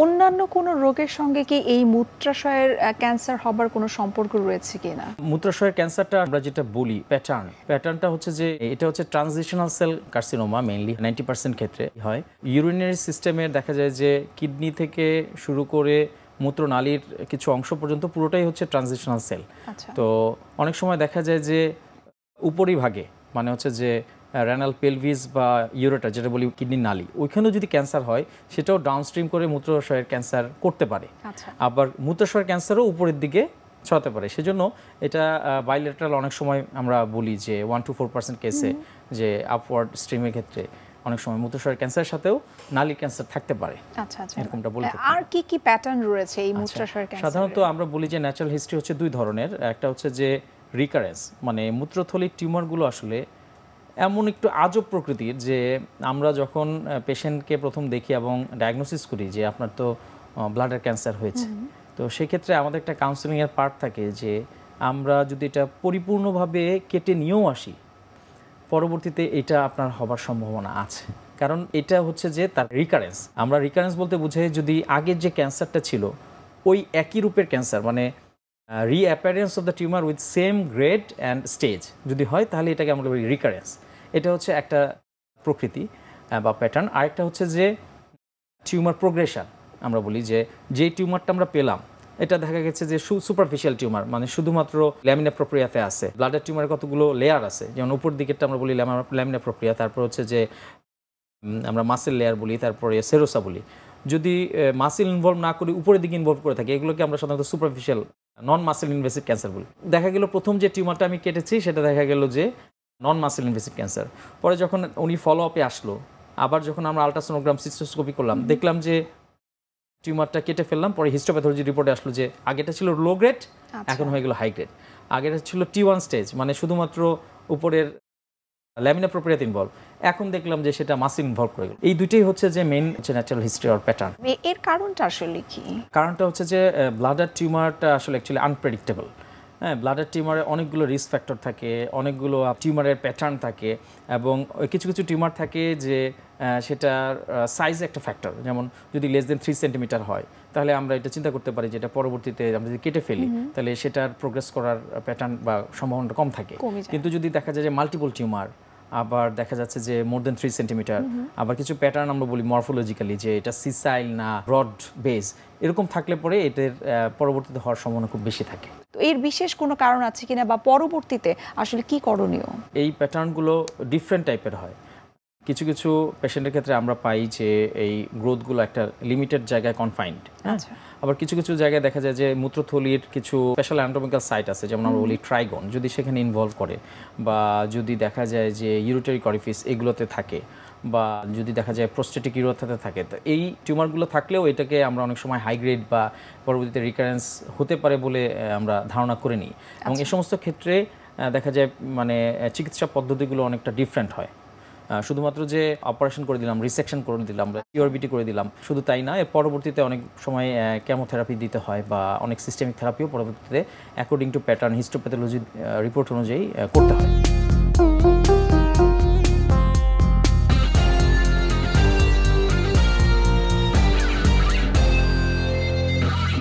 অন্যান্য কোনো রোগের সঙ্গে কি এই মূত্রাশয়ের ক্যান্সার হবার কোনো সম্পর্ক রয়েছে কিনা? মূত্রাশয়ের ক্যান্সারটা আমরা যেটা বলি প্যাটার্নটা হচ্ছে যে এটা হচ্ছে ট্রানজিশনাল সেল কার্সিনোমা, মেইনলি 90% ক্ষেত্রে হয়। ইউরিনারি সিস্টেমে দেখা যায় যে কিডনি থেকে শুরু করে মূত্রনালীর কিছু অংশ পর্যন্ত পুরোটাই হচ্ছে ট্রানজিশনাল সেল। তো অনেক সময় দেখা যায় যে উপরিভাগে মানে হচ্ছে যে রেনাল পেলভিস বা ইউরেটার যেটা বলি কিডনির নালী, ওইখানেও যদি ক্যান্সার হয় সেটাও ডাউনস্ট্রিম করে মূত্রাশয়ের ক্যান্সার করতে পারে। আবার মূত্রাশয়ের ক্যান্সারও উপরের দিকে ছড়াতে পারে। সেজন্য এটা বাইলেটারাল অনেক সময় আমরা বলি যে 1 to 4% কেসে যে আপওয়ার্ড স্ট্রিমের ক্ষেত্রে অনেক সময় মূত্রাশয়ের ক্যান্সারের সাথেও নালীর ক্যান্সার থাকতে পারে। এরকমটা বলতে পারি। আর কি কি প্যাটার্ন রয়েছে এই মূত্রাশয়ের ক্যান্সার? সাধারণত আমরা বলি যে ন্যাচারাল হিস্ট্রি হচ্ছে দুই ধরনের। একটা হচ্ছে যে রিকারেন্স, মানে মূত্রথলির টিউমারগুলো আসলে এমন একটু আজব প্রকৃতির যে আমরা যখন পেশেন্টকে প্রথম দেখি এবং ডায়াগনোসিস করি যে আপনার তো ব্লাডের ক্যান্সার হয়েছে, তো সেক্ষেত্রে আমাদের একটা কাউন্সেলিংয়ের পার্ট থাকে যে আমরা যদি এটা পরিপূর্ণভাবে কেটে নিয়েও আসি, পরবর্তীতে এটা আপনার হবার সম্ভাবনা আছে। কারণ এটা হচ্ছে যে তার রিকারেন্স। আমরা রিকারেন্স বলতে বুঝাই যদি আগের যে ক্যান্সারটা ছিল ওই একই রূপের ক্যান্সার, মানে reappearance of the tumour with same grade and stage যদি হয়, তাহলে এটাকে আমরা বলি রিকারেন্স। এটা হচ্ছে একটা প্রকৃতি বা প্যাটার্ন। আরেকটা হচ্ছে যে টিউমার প্রোগ্রেশন। আমরা বলি যে যেই টিউমারটা আমরা পেলাম এটা দেখা গেছে যে সুপারফিশিয়াল টিউমার, মানে শুধুমাত্র ল্যামিনা প্রোপ্রিয়াতে আছে। ব্লাডের টিউমারের কতগুলো লেয়ার আছে, যেমন উপর দিকেরটা আমরা বলি ল্যামিনা প্রোপ্রিয়া, তারপর হচ্ছে যে আমরা মাসেল লেয়ার বলি, তারপরে সেরোসা বলি। যদি মাসেল ইনভলভ না করে উপরের দিকে ইনভলভ করে থাকে, এগুলোকে আমরা সাধারণত সুপারফিশিয়াল নন মাসেল ইনভেসিভ ক্যান্সার বলি। দেখা গেল প্রথম যে টিউমারটা আমি কেটেছি সেটা দেখা গেল যে নন মাসেল ইনভেসিভ ক্যান্সার। পরে যখন উনি ফলো আপে আসলো, আবার যখন আমরা আলট্রাসোনোগ্রাম সিস্টোস্কোপি করলাম, দেখলাম যে টিউমারটা কেটে ফেললাম। পরে হিস্টোপ্যাথোলজি রিপোর্টে আসলো যে আগেটা ছিল লো গ্রেড, এখন হয়ে গেল হাই গ্রেড। আগেটা ছিল T1 স্টেজ, মানে শুধুমাত্র উপরের ল্যামিনা প্রোপ্রিয়াতে ইনভলভ, এখন দেখলাম যে সেটা মাসিল ইনভলভ করে গেল। এই দুইটাই হচ্ছে যে main natural history or pattern. এর কারণটা আসলে কি? কারণটা হচ্ছে যে ব্লাডার টিউমারটা আসলে অ্যাকচুয়ালি আনপ্রেডিক্টেবল। হ্যাঁ, ব্লাডার টিউমারে অনেকগুলো রিস্ক ফ্যাক্টর থাকে, অনেকগুলো টিউমারের প্যাটার্ন থাকে, এবং কিছু কিছু টিউমার থাকে যে সেটার সাইজ একটা ফ্যাক্টর। যেমন যদি লেস দেন 3 সেন্টিমিটার হয়, তাহলে আমরা এটা চিন্তা করতে পারি যে এটা পরবর্তীতে আমরা যদি কেটে ফেলি তাহলে সেটার প্রোগ্রেস করার প্যাটার্ন বা সম্ভাবনাটা কম থাকে। কিন্তু যদি দেখা যায় যে মাল্টিপল টিউমার, আবার দেখা যাচ্ছে যে মোর দেন 3 সেন্টিমিটার, আবার কিছু প্যাটার্ন আমরা বলি মরফোলজিক্যালি যে এটা সিসাইল না ব্রড বেস, এরকম থাকলে পরে এদের পরবর্তীতে হওয়ার সম্ভাবনা খুব বেশি থাকে। তো এর বিশেষ কোনো কারণ আছে কিনা বা পরবর্তীতে আসলে কি করণীয়? এই প্যাটার্নগুলো ডিফারেন্ট টাইপের হয়। কিছু কিছু পেশেন্টের ক্ষেত্রে আমরা পাই যে এই গ্রোথগুলো একটা লিমিটেড জায়গায় কনফাইন্ড। আবার কিছু কিছু জায়গায় দেখা যায় যে মূত্রথলির কিছু স্পেশাল অ্যানাটমিক্যাল সাইট আছে, যেমন আমরা বলি ট্রাইগন, যদি সেখানে ইনভলভ করে, বা যদি দেখা যায় যে ইউরিটারি অরিফিস এগুলোতে থাকে, বা যদি দেখা যায় প্রোস্টেটিক ইউরোথাতে থাকে, তো এই টিউমারগুলো থাকলেও এটাকে আমরা অনেক সময় হাই গ্রেড বা পরবর্তীতে রিকারেন্স হতে পারে বলে আমরা ধারণা করে নিই। এবং এই সমস্ত ক্ষেত্রে দেখা যায় মানে চিকিৎসা পদ্ধতিগুলো অনেকটা ডিফারেন্ট হয়। শুধুমাত্র যে অপারেশন করে দিলাম, রিসেকশন করে দিলাম, টিওরবিটি করে দিলাম, শুধু তাই না, এর পরবর্তীতে অনেক সময় কেমোথেরাপি দিতে হয়, বা অনেক সিস্টেমিক থেরাপিও পরবর্তীতে according to pattern histopathology report অনুযায়ী করতে হয়।